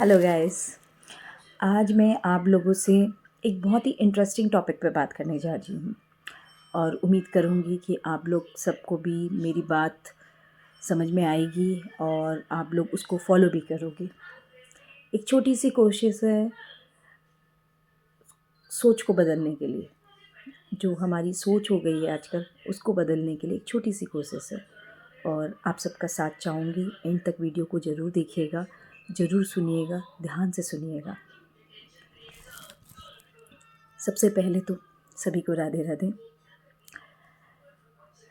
Hello guys. आज मैं आप लोगों से एक बहुत ही इंटरेस्टिंग टॉपिक पे बात करने जा रही हूँ और उम्मीद करूँगी कि आप लोग सबको भी मेरी बात समझ में आएगी और आप लोग उसको फॉलो भी करोगे। एक छोटी सी कोशिश है सोच को बदलने के लिए। जो हमारी सोच हो गई है आजकल, उसको बदलने के लिए एक छोटी सी कोशिश है और आप सबका साथ चाहूँगी। एंड तक वीडियो को ज़रूर देखिएगा, ज़रूर सुनिएगा, ध्यान से सुनिएगा। सबसे पहले तो सभी को राधे राधे।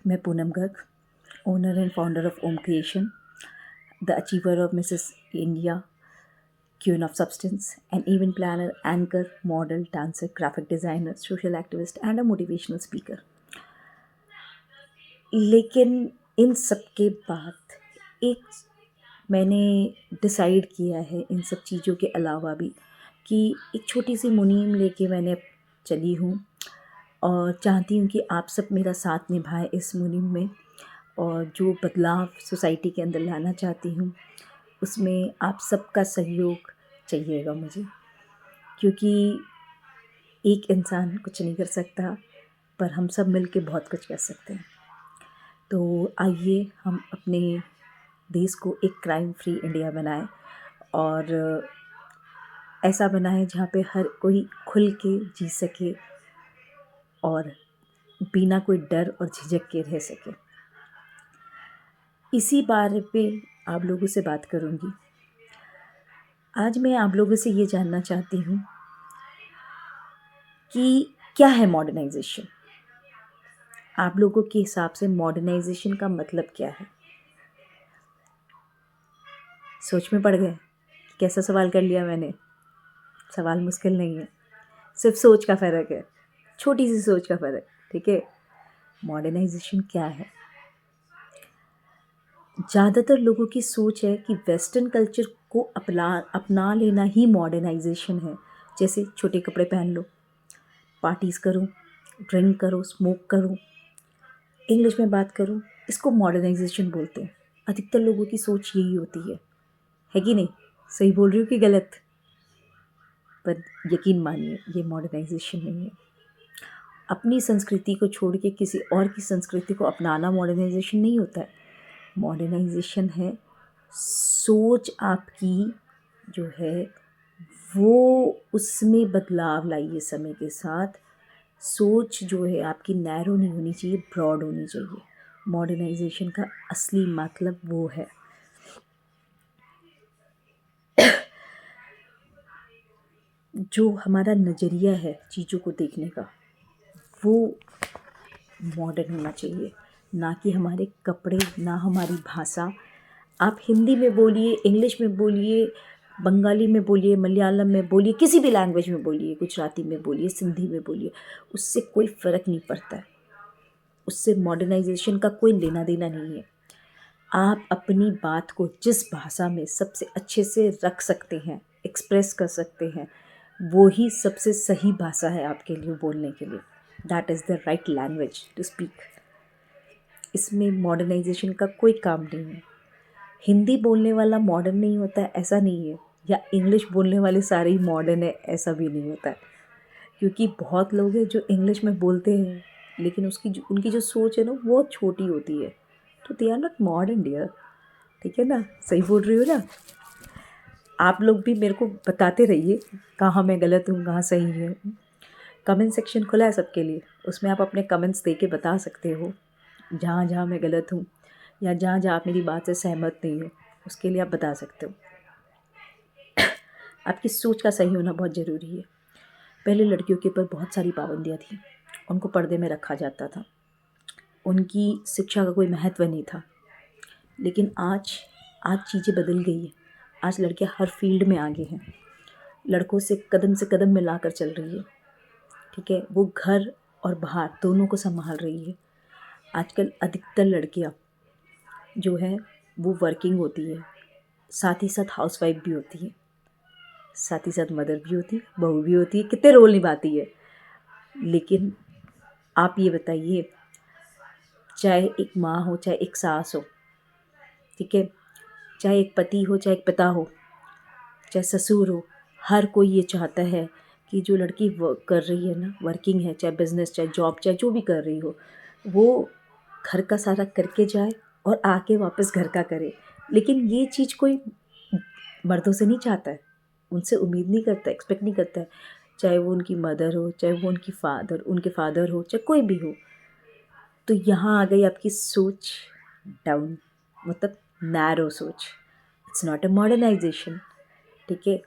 मैं Poonam Garg, owner and founder of Om creation, the achiever of Mrs India, queen of substance, an event planner, anchor, model, dancer, graphic designer, social activist and a motivational speaker. लेकिन इन सब के बाद एक मैंने डिसाइड किया है, इन सब चीज़ों के अलावा भी, कि एक छोटी सी मुनीम लेके मैंने चली हूँ और चाहती हूँ कि आप सब मेरा साथ निभाएं इस मुहिम में। और जो बदलाव सोसाइटी के अंदर लाना चाहती हूँ, उसमें आप सबका सहयोग चाहिएगा मुझे, क्योंकि एक इंसान कुछ नहीं कर सकता, पर हम सब मिलके बहुत कुछ कर सकते हैं। तो आइए हम अपने देश को एक क्राइम फ्री इंडिया बनाएं और ऐसा बनाएं जहाँ पे हर कोई खुल के जी सके और बिना कोई डर और झिझक के रह सके। इसी बारे पे आप लोगों से बात करूँगी। आज मैं आप लोगों से ये जानना चाहती हूँ कि क्या है मॉडर्नाइजेशन। आप लोगों के हिसाब से मॉडर्नाइजेशन का मतलब क्या है? सोच में पड़ गए? कैसा सवाल कर लिया मैंने? सवाल मुश्किल नहीं है, सिर्फ सोच का फ़र्क है, छोटी सी सोच का फ़र्क। ठीक है, मॉडर्नाइजेशन क्या है? ज़्यादातर लोगों की सोच है कि वेस्टर्न कल्चर को अपना लेना ही मॉडर्नाइजेशन है। जैसे छोटे कपड़े पहन लो, पार्टीज़ करो, ड्रिंक करो, स्मोक करो, इंग्लिश में बात करो, इसको मॉडर्नाइजेशन बोलते हैं। अधिकतर लोगों की सोच यही होती है कि नहीं? सही बोल रही हूँ कि गलत? पर यकीन मानिए, ये मॉडर्नाइजेशन नहीं है। अपनी संस्कृति को छोड़ के किसी और की संस्कृति को अपनाना मॉडर्नाइजेशन नहीं होता है। मॉडर्नाइजेशन है सोच आपकी जो है वो उसमें बदलाव लाइए समय के साथ। सोच जो है आपकी नैरो नहीं होनी चाहिए, ब्रॉड होनी चाहिए। मॉडर्नाइजेशन का असली मतलब वो है। जो हमारा नज़रिया है चीज़ों को देखने का, वो मॉडर्न होना चाहिए, ना कि हमारे कपड़े, ना हमारी भाषा। आप हिंदी में बोलिए, इंग्लिश में बोलिए, बंगाली में बोलिए, मलयालम में बोलिए, किसी भी लैंग्वेज में बोलिए, गुजराती में बोलिए, सिंधी में बोलिए, उससे कोई फ़र्क नहीं पड़ता है। उससे मॉडर्नाइजेशन का कोई लेना देना नहीं है। आप अपनी बात को जिस भाषा में सबसे अच्छे से रख सकते हैं, एक्सप्रेस कर सकते हैं, वो ही सबसे सही भाषा है आपके लिए बोलने के लिए। That is the right language to speak. इसमें मॉडर्नाइजेशन का कोई काम नहीं है। हिंदी बोलने वाला मॉडर्न नहीं होता है, ऐसा नहीं है, या इंग्लिश बोलने वाले सारे ही मॉडर्न है, ऐसा भी नहीं होता है। क्योंकि बहुत लोग हैं जो इंग्लिश में बोलते हैं, लेकिन उनकी जो सोच है ना, वो छोटी होती है, तो they are not modern dear. ठीक है ना? सही बोल रही हो ना? आप लोग भी मेरे को बताते रहिए कहाँ मैं गलत हूँ, कहाँ सही है। कमेंट सेक्शन खुला है सबके लिए, उसमें आप अपने कमेंट्स दे के बता सकते हो जहाँ जहाँ मैं गलत हूँ, या जहाँ जहाँ आप मेरी बात से सहमत नहीं हो, उसके लिए आप बता सकते हो। आपकी सोच का सही होना बहुत ज़रूरी है। पहले लड़कियों के ऊपर बहुत सारी पाबंदियाँ थी, उनको पर्दे में रखा जाता था, उनकी शिक्षा का कोई महत्व नहीं था। लेकिन आज चीज़ें बदल गई है। आज लड़कियां हर फील्ड में आगे हैं, लड़कों से कदम मिलाकर चल रही है। ठीक है, वो घर और बाहर दोनों को संभाल रही है। आजकल अधिकतर लड़कियां जो है वो वर्किंग होती है, साथ ही साथ हाउसवाइफ भी होती है, साथ ही साथ मदर भी होती है, बहू भी होती है, कितने रोल निभाती है। लेकिन आप ये बताइए, चाहे एक माँ हो, चाहे एक सास हो, ठीक है, चाहे एक पति हो, चाहे एक पिता हो, चाहे ससुर हो, हर कोई ये चाहता है कि जो लड़की वर्क कर रही है ना, वर्किंग है, चाहे बिजनेस, चाहे जॉब, चाहे जो भी कर रही हो, वो घर का सारा करके जाए और आके वापस घर का करे। लेकिन ये चीज़ कोई मर्दों से नहीं चाहता है, उनसे उम्मीद नहीं करता, एक्सपेक्ट नहीं करता है, चाहे वो उनकी मदर हो, चाहे वो उनके फादर हो, चाहे कोई भी हो। तो यहाँ आ गई आपकी सोच डाउन, मतलब नैरो सोच। इट्स नॉट अ मॉडर्नाइजेशन, ठीक है।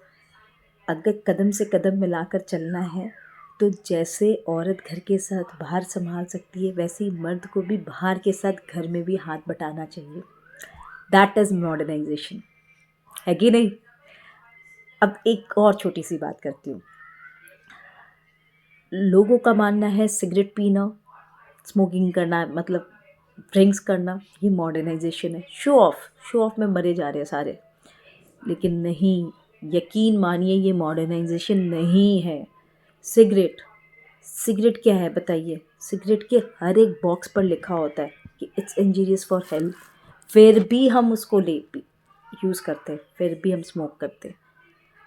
अगर कदम से कदम मिलाकर चलना है तो जैसे औरत घर के साथ बाहर संभाल सकती है, वैसे ही मर्द को भी बाहर के साथ घर में भी हाथ बटाना चाहिए। दैट इज़ मॉडर्नाइजेशन, है कि नहीं। अब एक और छोटी सी बात करती हूँ। लोगों का मानना है सिगरेट पीना, स्मोकिंग करना, मतलब ड्रिंक्स करना, ये मॉडर्नाइजेशन है। शो ऑफ में मरे जा रहे हैं सारे। लेकिन नहीं, यकीन मानिए ये मॉडर्नाइजेशन नहीं है। सिगरेट क्या है बताइए। सिगरेट के हर एक बॉक्स पर लिखा होता है कि इट्स इंजीरियस फॉर हेल्थ, फिर भी हम उसको यूज़ करते हैं, फिर भी हम स्मोक करते हैं।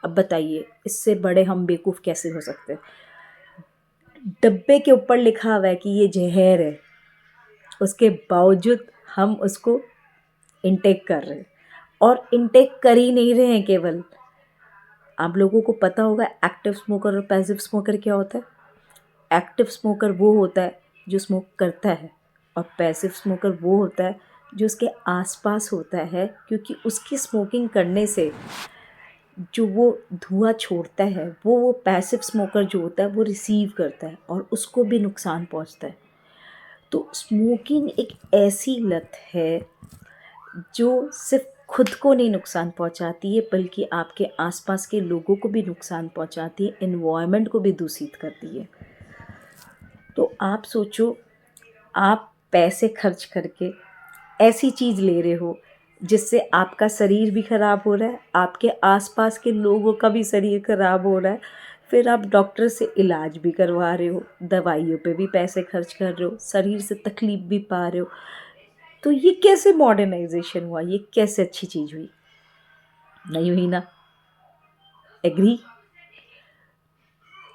अब बताइए इससे बड़े हम बेवकूफ़ कैसे हो सकते हैं। डब्बे के ऊपर लिखा हुआ है कि ये जहर है, उसके बावजूद हम उसको इनटेक कर रहे हैं। और इनटेक कर ही नहीं रहे हैं केवल, आप लोगों को पता होगा एक्टिव स्मोकर और पैसिव स्मोकर क्या होता है। एक्टिव स्मोकर वो होता है जो स्मोक करता है, और पैसिव स्मोकर वो होता है जो उसके आसपास होता है, क्योंकि उसकी स्मोकिंग करने से जो वो धुआं छोड़ता है वो पैसिव स्मोकर जो होता है वो रिसीव करता है और उसको भी नुकसान पहुंचता है। तो स्मोकिंग एक ऐसी लत है जो सिर्फ खुद को नहीं नुकसान पहुंचाती है, बल्कि आपके आसपास के लोगों को भी नुकसान पहुंचाती है, एनवायरनमेंट को भी दूषित करती है। तो आप सोचो, आप पैसे खर्च करके ऐसी चीज़ ले रहे हो जिससे आपका शरीर भी ख़राब हो रहा है, आपके आसपास के लोगों का भी शरीर ख़राब हो रहा है, फिर आप डॉक्टर से इलाज भी करवा रहे हो, दवाइयों पे भी पैसे खर्च कर रहे हो, शरीर से तकलीफ़ भी पा रहे हो। तो ये कैसे मॉडर्नाइजेशन हुआ, ये कैसे अच्छी चीज़ हुई? नहीं हुई ना। एग्री।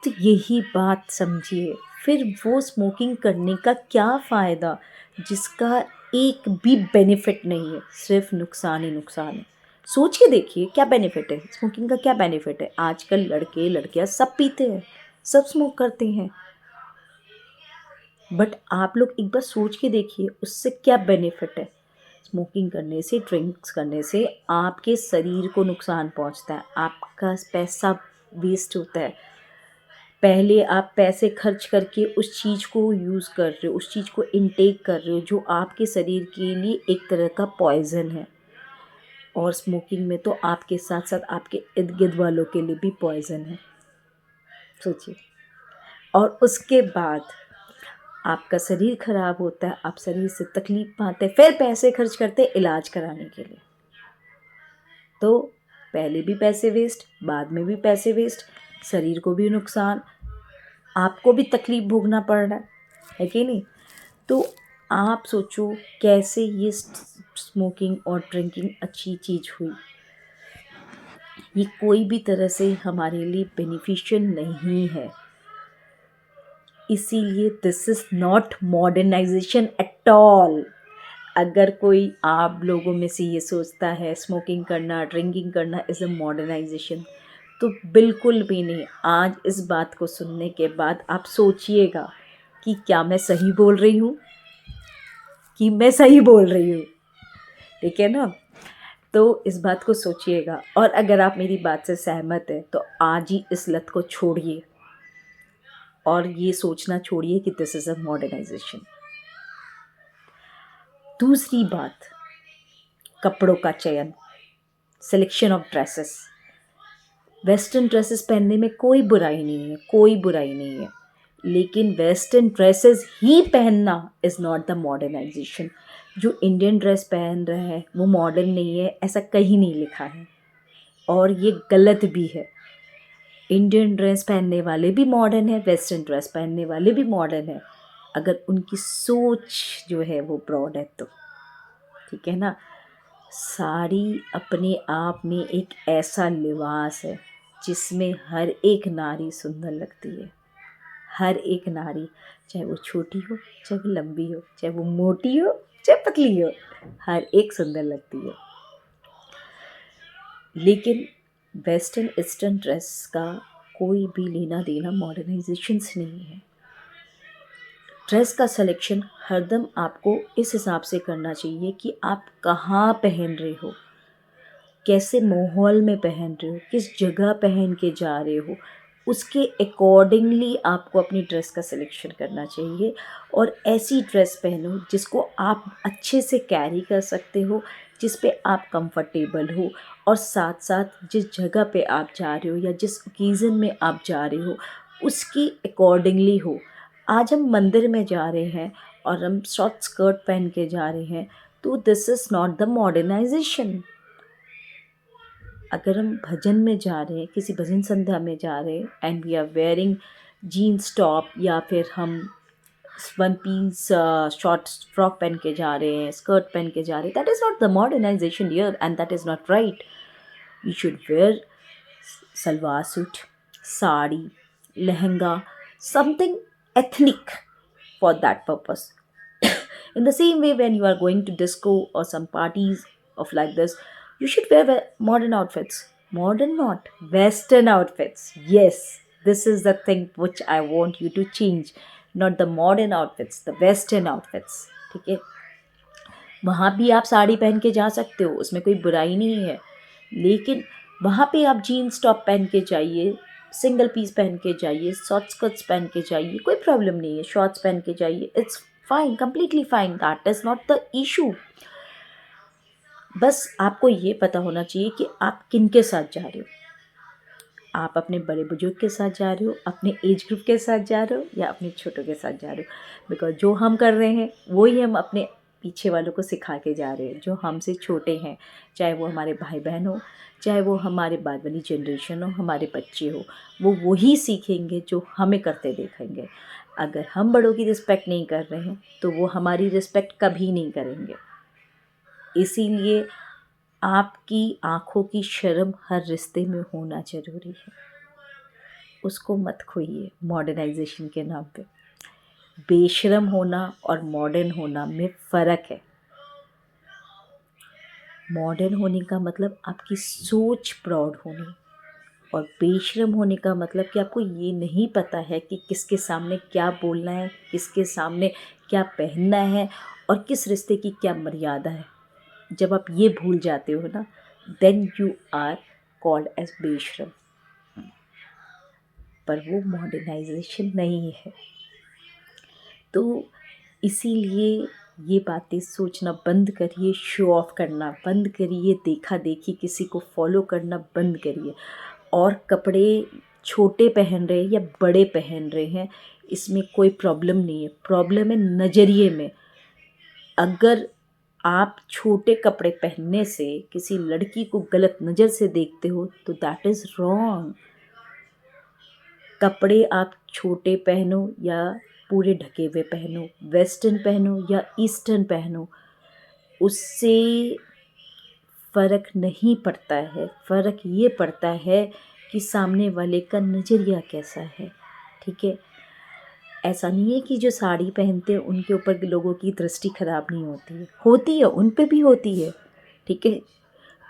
तो यही बात समझिए। फिर वो स्मोकिंग करने का क्या फ़ायदा जिसका एक भी बेनिफिट नहीं है, सिर्फ नुकसान ही नुकसान है। सोच के देखिए क्या बेनिफिट है स्मोकिंग का, क्या बेनिफिट है। आजकल लड़के लड़कियां सब पीते हैं, सब स्मोक करते हैं, बट आप लोग एक बार सोच के देखिए उससे क्या बेनिफिट है। स्मोकिंग करने से, ड्रिंक्स करने से आपके शरीर को नुकसान पहुंचता है, आपका पैसा वेस्ट होता है। पहले आप पैसे खर्च करके उस चीज़ को यूज़ कर रहे हो, उस चीज़ को इनटेक कर रहे हो जो आपके शरीर के लिए एक तरह का पॉइज़न है। और स्मोकिंग में तो आपके साथ साथ आपके इर्द गिर्द वालों के लिए भी पॉइज़न है, सोचिए। और उसके बाद आपका शरीर ख़राब होता है, आप शरीर से तकलीफ़ पाते हैं, फिर पैसे खर्च करते हैं इलाज कराने के लिए। तो पहले भी पैसे वेस्ट, बाद में भी पैसे वेस्ट, शरीर को भी नुकसान, आपको भी तकलीफ़ भोगना पड़ रहा है कि नहीं। तो आप सोचो कैसे ये स्मोकिंग और ड्रिंकिंग अच्छी चीज़ हुई। ये कोई भी तरह से हमारे लिए बेनिफिशियल नहीं है, इसीलिए this is not modernization at all. अगर कोई आप लोगों में से ये सोचता है स्मोकिंग करना, ड्रिंकिंग करना इज़ अ मॉडर्नाइजेशन, तो बिल्कुल भी नहीं। आज इस बात को सुनने के बाद आप सोचिएगा कि क्या मैं सही बोल रही हूँ, कि मैं सही बोल रही हूँ, ठीक है ना। तो इस बात को सोचिएगा, और अगर आप मेरी बात से सहमत हैं तो आज ही इस लत को छोड़िए और ये सोचना छोड़िए कि दिस इज़ अ मॉडर्नाइजेशन। दूसरी बात, कपड़ों का चयन, selection of dresses. Western dresses पहनने में कोई बुराई नहीं है, कोई बुराई नहीं है, लेकिन वेस्टर्न ड्रेसेस ही पहनना इज़ नॉट द मॉडर्नाइजेशन। जो इंडियन ड्रेस पहन रहा है वो मॉडर्न नहीं है, ऐसा कहीं नहीं लिखा है, और ये गलत भी है। इंडियन ड्रेस पहनने वाले भी मॉडर्न है, वेस्टर्न ड्रेस पहनने वाले भी मॉडर्न है, अगर उनकी सोच जो है वो ब्रॉड है तो, ठीक है ना। साड़ी अपने आप में एक ऐसा लिबास है जिसमें हर एक नारी सुंदर लगती है। हर एक नारी, चाहे वो छोटी हो, चाहे वो लंबी हो, चाहे वो मोटी हो, चाहे पतली हो, हर एक सुंदर लगती है। लेकिन वेस्टर्न ईस्टर्न ड्रेस का कोई भी लेना देना मॉडर्नाइजेशन से नहीं है। ड्रेस का सिलेक्शन हरदम आपको इस हिसाब से करना चाहिए कि आप कहाँ पहन रहे हो, कैसे माहौल में पहन रहे हो, किस जगह पहन के जा रहे हो, उसके अकॉर्डिंगली आपको अपनी ड्रेस का सिलेक्शन करना चाहिए। और ऐसी ड्रेस पहनो जिसको आप अच्छे से कैरी कर सकते हो, जिस पे आप कंफर्टेबल हो, और साथ साथ जिस जगह पे आप जा रहे हो या जिस ओकेज़न में आप जा रहे हो उसकी अकॉर्डिंगली हो। आज हम मंदिर में जा रहे हैं और हम शॉर्ट स्कर्ट पहन के जा रहे हैं, तो this is not the modernization. अगर हम भजन में जा रहे हैं, किसी भजन संध्या में जा रहे हैं and we are wearing jeans top, या फिर हम वन पीस शॉर्ट फ्रॉक पहन के जा रहे हैं, स्कर्ट पहन के जा रहे हैं, that is not the modernization here and that is not right. You should wear salwar suit, sari, lehenga, something ethnic for that purpose. In the same way, when you are going to disco or some parties of like this, you should wear modern outfits. Modern, not Western outfits. Yes, this is the thing which I want you to change. Not the modern outfits, the Western outfits. ठीक है, वहाँ भी आप साड़ी पहन के जा सकते हो, उसमें कोई बुराई नहीं है। लेकिन वहाँ पे आप जीन्स टॉप पहन के जाइए, सिंगल पीस पहन के जाइए, शॉर्ट स्कर्ट्स पहन के जाइए, कोई प्रॉब्लम नहीं है। शॉर्ट्स पहन के जाइए, it's fine, completely fine, that is not the issue. बस आपको ये पता होना चाहिए कि आप किन के साथ जा रहे हो। आप अपने बड़े बुजुर्ग के साथ जा रहे हो, अपने एज ग्रुप के साथ जा रहे हो, या अपने छोटों के साथ जा रहे हो। बिकॉज जो हम कर रहे हैं वही हम अपने पीछे वालों को सिखा के जा रहे हैं, जो हमसे छोटे हैं, चाहे वो हमारे भाई बहन हो, चाहे वो हमारे बाद वाली जनरेशन हो, हमारे बच्चे हो, वो वही सीखेंगे जो हमें करते देखेंगे। अगर हम बड़ों की रिस्पेक्ट नहीं कर रहे हैं तो वो हमारी रिस्पेक्ट कभी नहीं करेंगे। इसीलिए आपकी आँखों की शर्म हर रिश्ते में होना ज़रूरी है। उसको मत खोइए मॉडर्नाइजेशन के नाम पे। बेशर्म होना और मॉडर्न होना में फ़र्क है। मॉडर्न होने का मतलब आपकी सोच प्राउड होनी, और बेशर्म होने का मतलब कि आपको ये नहीं पता है कि किसके सामने क्या बोलना है, किसके सामने क्या पहनना है, और किस रिश्ते की क्या मर्यादा है। जब आप ये भूल जाते हो ना, then you are called as बेशर्म। पर वो मॉडर्नाइजेशन नहीं है। तो इसीलिए ये बातें सोचना बंद करिए, शो ऑफ करना बंद करिए, देखा देखी किसी को फॉलो करना बंद करिए। और कपड़े छोटे पहन रहे हैं या बड़े पहन रहे हैं, इसमें कोई प्रॉब्लम नहीं है। प्रॉब्लम है नज़रिए में। अगर आप छोटे कपड़े पहनने से किसी लड़की को गलत नज़र से देखते हो तो दैट इज़ रॉन्ग। कपड़े आप छोटे पहनो या पूरे ढके हुए पहनो, वेस्टर्न पहनो या ईस्टर्न पहनो, उससे फ़र्क नहीं पड़ता है। फ़र्क ये पड़ता है कि सामने वाले का नज़रिया कैसा है। ठीक है, ऐसा नहीं है कि जो साड़ी पहनते हैं उनके ऊपर लोगों की दृष्टि खराब नहीं होती है, उन पे भी होती है। ठीक है,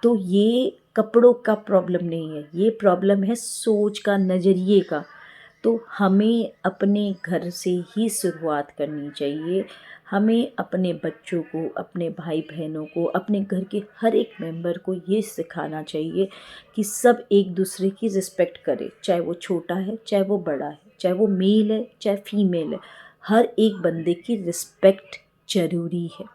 तो ये कपड़ों का प्रॉब्लम नहीं है, ये प्रॉब्लम है सोच का, नज़रिए का। तो हमें अपने घर से ही शुरुआत करनी चाहिए। हमें अपने बच्चों को, अपने भाई बहनों को, अपने घर के हर एक मेंबर को ये सिखाना चाहिए कि सब एक दूसरे की रिस्पेक्ट करें, चाहे वो छोटा है, चाहे वो बड़ा है, चाहे वो मेल है, चाहे फीमेल है। हर एक बंदे की रिस्पेक्ट ज़रूरी है।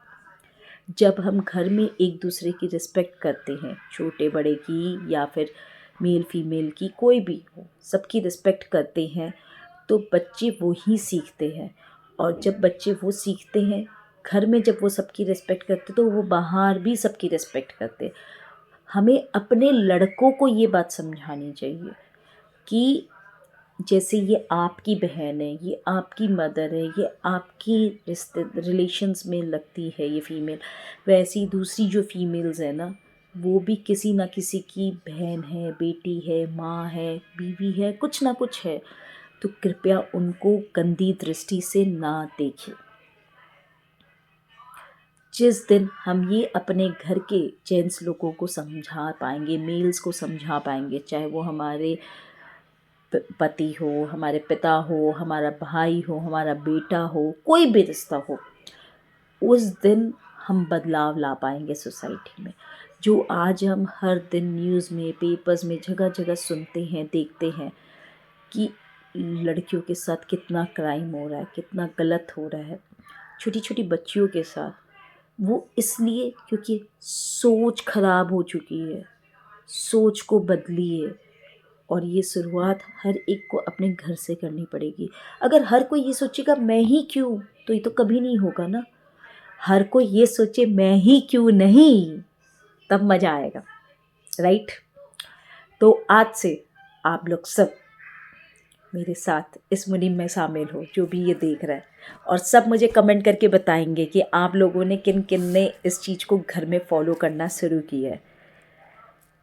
जब हम घर में एक दूसरे की रिस्पेक्ट करते हैं, छोटे बड़े की या फिर मेल फीमेल की, कोई भी हो, सबकी रिस्पेक्ट करते हैं, तो बच्चे वो ही सीखते हैं। और जब बच्चे वो सीखते हैं घर में, जब वो सबकी रिस्पेक्ट करते तो वो बाहर भी सबकी रिस्पेक्ट करते। हमें अपने लड़कों को ये बात समझानी चाहिए कि जैसे ये आपकी बहन है, ये आपकी मदर है, ये आपकी रिश्ते रिलेशंस में लगती है ये फ़ीमेल, वैसी दूसरी जो फीमेल्स है ना, वो भी किसी ना किसी की बहन है, बेटी है, माँ है, बीवी है, कुछ ना कुछ है। तो कृपया उनको गंदी दृष्टि से ना देखें। जिस दिन हम ये अपने घर के जेंट्स लोगों को समझा पाएंगे, मेल्स को समझा पाएंगे, चाहे वो हमारे पति हो, हमारे पिता हो, हमारा भाई हो, हमारा बेटा हो, कोई भी रिश्ता हो, उस दिन हम बदलाव ला पाएंगे सोसाइटी में। जो आज हम हर दिन न्यूज़ में, पेपर्स में, जगह जगह सुनते हैं, देखते हैं कि लड़कियों के साथ कितना क्राइम हो रहा है, कितना गलत हो रहा है, छोटी छोटी बच्चियों के साथ, वो इसलिए क्योंकि सोच खराब हो चुकी है। सोच को बदलिए, और ये शुरुआत हर एक को अपने घर से करनी पड़ेगी। अगर हर कोई ये सोचेगा मैं ही क्यों, तो ये तो कभी नहीं होगा ना। हर कोई ये सोचे मैं ही क्यों नहीं, तब मज़ा आएगा, राइट। तो आज से आप लोग सब मेरे साथ इस मुहिम में शामिल हो, जो भी ये देख रहा है, और सब मुझे कमेंट करके बताएंगे कि आप लोगों ने किन किन ने इस चीज़ को घर में फॉलो करना शुरू किया है।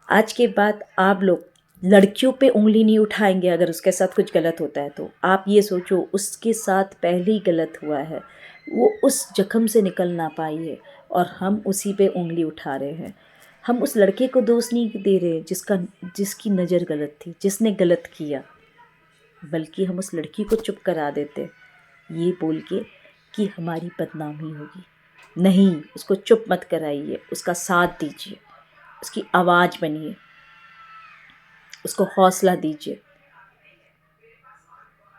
आज के बाद आप लोग लड़कियों पे उंगली नहीं उठाएंगे अगर उसके साथ कुछ गलत होता है तो। आप ये सोचो उसके साथ पहले ही गलत हुआ है, वो उस जख्म से निकल ना पाई है और हम उसी पे उंगली उठा रहे हैं। हम उस लड़के को दोष नहीं दे रहे जिसकी नज़र गलत थी, जिसने गलत किया, बल्कि हम उस लड़की को चुप करा देते ये बोल के कि हमारी बदनामी होगी। नहीं, उसको चुप मत कराइए, उसका साथ दीजिए, उसकी आवाज़ बनिए, उसको हौसला दीजिए।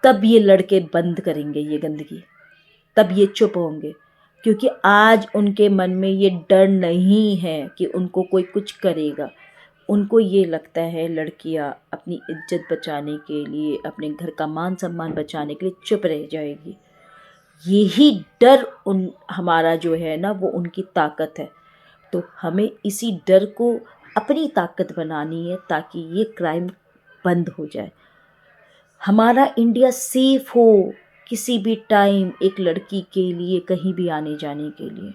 तब ये लड़के बंद करेंगे ये गंदगी, तब ये चुप होंगे, क्योंकि आज उनके मन में ये डर नहीं है कि उनको कोई कुछ करेगा। उनको ये लगता है लड़कियां अपनी इज्जत बचाने के लिए, अपने घर का मान सम्मान बचाने के लिए चुप रह जाएगी। यही डर हमारा जो है ना, वो उनकी ताकत है। तो हमें इसी डर को अपनी ताकत बनानी है ताकि ये क्राइम बंद हो जाए, हमारा इंडिया सेफ हो किसी भी टाइम एक लड़की के लिए कहीं भी आने जाने के लिए।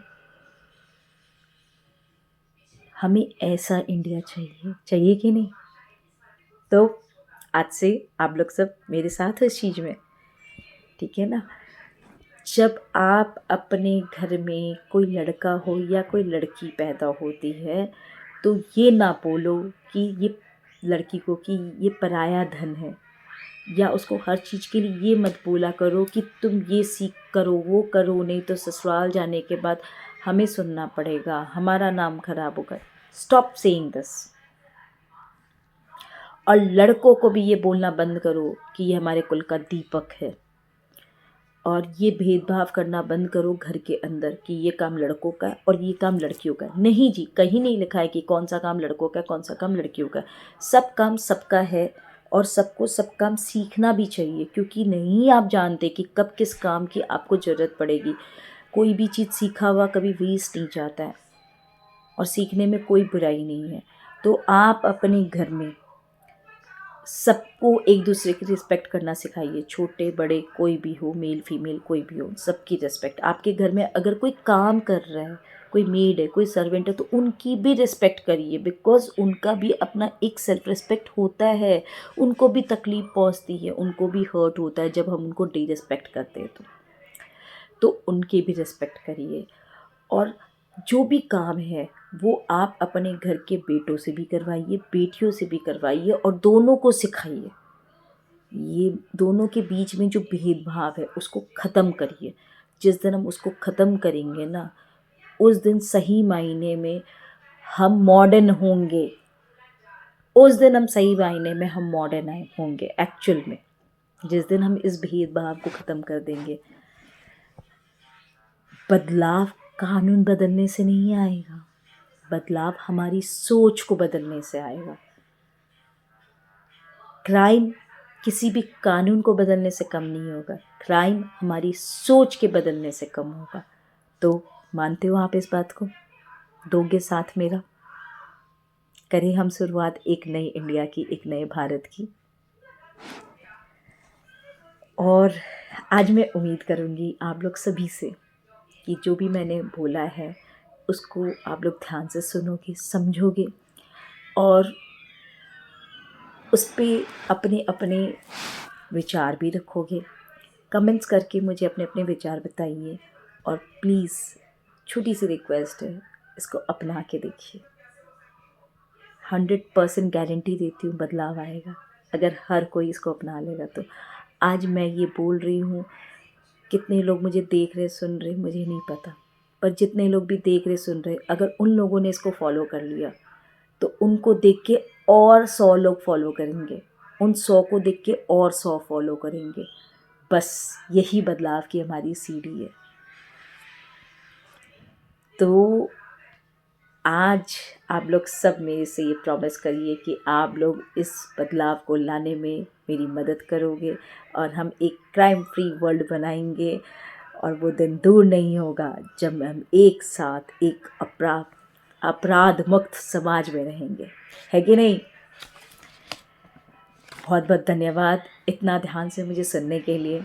हमें ऐसा इंडिया चाहिए कि नहीं? तो आज से आप लोग सब मेरे साथ हो इस चीज़ में, ठीक है ना। जब आप अपने घर में कोई लड़का हो या कोई लड़की पैदा होती है तो ये ना बोलो कि ये लड़की को कि ये पराया धन है, या उसको हर चीज़ के लिए ये मत बोला करो कि तुम ये सीख करो वो करो, नहीं तो ससुराल जाने के बाद हमें सुनना पड़ेगा, हमारा नाम खराब होगा। Stop saying this. और लड़कों को भी ये बोलना बंद करो कि ये हमारे कुल का दीपक है, और ये भेदभाव करना बंद करो घर के अंदर कि ये काम लड़कों का है और ये काम लड़कियों का है। नहीं जी, कहीं नहीं लिखा है कि कौन सा काम लड़कों का है, कौन सा काम लड़कियों का है। सब काम सबका है, और सबको सब काम सीखना भी चाहिए, क्योंकि नहीं आप जानते कि कब किस काम की आपको ज़रूरत पड़ेगी। कोई भी चीज़ सीखा हुआ कभी वेस्ट नहीं जाता है, और सीखने में कोई बुराई नहीं है। तो आप अपने घर में सबको एक दूसरे की रिस्पेक्ट करना सिखाइए, छोटे बड़े कोई भी हो, मेल फीमेल कोई भी हो, सबकी रिस्पेक्ट। आपके घर में अगर कोई काम कर रहा है, कोई मेड है, कोई सर्वेंट है, तो उनकी भी रिस्पेक्ट करिए, बिकॉज़ उनका भी अपना एक सेल्फ रिस्पेक्ट होता है। उनको भी तकलीफ़ पहुंचती है, उनको भी हर्ट होता है जब हम उनको डी रिस्पेक्ट करते हैं। तो उनकी भी रिस्पेक्ट करिए, और जो भी काम है वो आप अपने घर के बेटों से भी करवाइए, बेटियों से भी करवाइए, और दोनों को सिखाइए। ये दोनों के बीच में जो भेदभाव है उसको ख़त्म करिए। जिस दिन हम उसको ख़त्म करेंगे ना, उस दिन सही मायने में हम मॉडर्न होंगे। उस दिन हम सही मायने में हम मॉडर्न होंगे एक्चुअल में, जिस दिन हम इस भेदभाव को ख़त्म कर देंगे। बदलाव कानून बदलने से नहीं आएगा, बदलाव हमारी सोच को बदलने से आएगा। क्राइम किसी भी कानून को बदलने से कम नहीं होगा, क्राइम हमारी सोच के बदलने से कम होगा। तो मानते हो आप इस बात को? दोगे साथ मेरा? करें हम शुरुआत एक नई इंडिया की, एक नए भारत की। और आज मैं उम्मीद करूँगी आप लोग सभी से कि जो भी मैंने बोला है उसको आप लोग ध्यान से सुनोगे, समझोगे और उस पे अपने अपने विचार भी रखोगे। कमेंट्स करके मुझे अपने अपने विचार बताइए और प्लीज़ छोटी सी रिक्वेस्ट है, इसको अपना के देखिए। 100% गारंटी देती हूँ बदलाव आएगा अगर हर कोई इसको अपना लेगा तो। आज मैं ये बोल रही हूँ, कितने लोग मुझे देख रहे सुन रहे मुझे नहीं पता, पर जितने लोग भी देख रहे सुन रहे, अगर उन लोगों ने इसको फॉलो कर लिया तो उनको देख के और 100 लोग फॉलो करेंगे, उन 100 को देख के और 100 फॉलो करेंगे। बस यही बदलाव की हमारी सीढ़ी है। तो आज आप लोग सब मेरे से ये प्रॉमिस करिए कि आप लोग इस बदलाव को लाने में मेरी मदद करोगे और हम एक क्राइम फ्री वर्ल्ड बनाएंगे। और वो दिन दूर नहीं होगा जब हम एक साथ एक अपराध मुक्त समाज में रहेंगे, है कि नहीं। बहुत बहुत धन्यवाद इतना ध्यान से मुझे सुनने के लिए,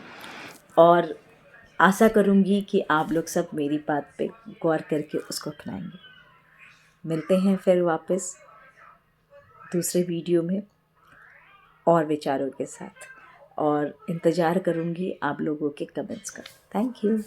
और आशा करूँगी कि आप लोग सब मेरी बात पे गौर करके उसको अपनाएंगे। मिलते हैं फिर वापस दूसरे वीडियो में और विचारों के साथ, और इंतज़ार करूँगी आप लोगों के कमेंट्स का। Thank you.